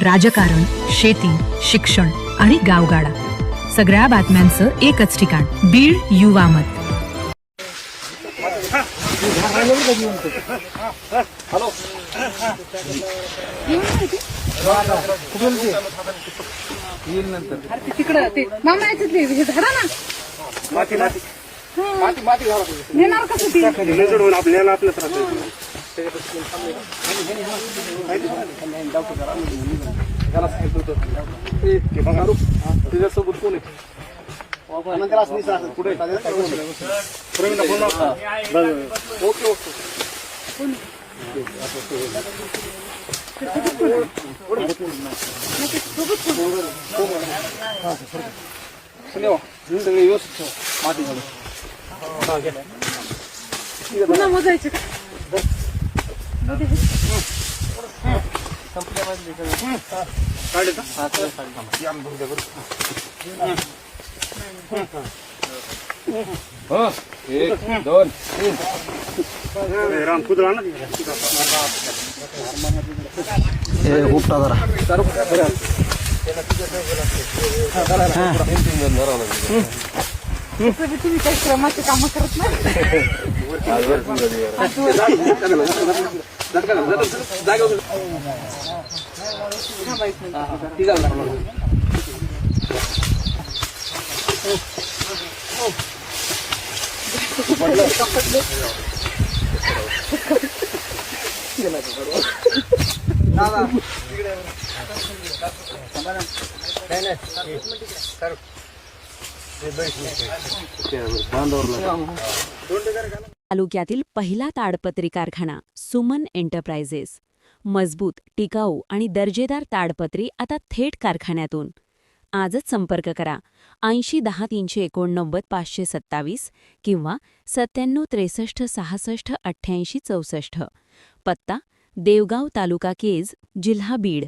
राजकारण, शेती, शिक्षण आणि गावगाडा, सगळ्या बातम्यांचं एकच ठिकाण, बीड युवा मत. तिकडं ते मामा याच्यातले हे झाडा ना माती माती माती माती घाला नेणार कसं ती नजर होऊन आपल्याला आपलं त्रास त्याच्यासोबत कोण आहे पुढे ओके ओके सगळे व्यवस्थित माती घालून पुन्हा मोजायचे का एक दोन राम कुदरा ना उपटा जरा तुम्ही काही श्रमाचे काम करत नाही तालुक्यातील पहिला ताडपत्री कारखाना सुमन एंटरप्राइजेस. मजबूत, टिकाऊ आणि दर्जेदार ताडपत्री आता थेट कारखान्यातून. आजच संपर्क करा 80 10 389 527 किंवा 97 63 66 88 64. पत्ता देवगाव, तालुका केज, जिल्हा बीड.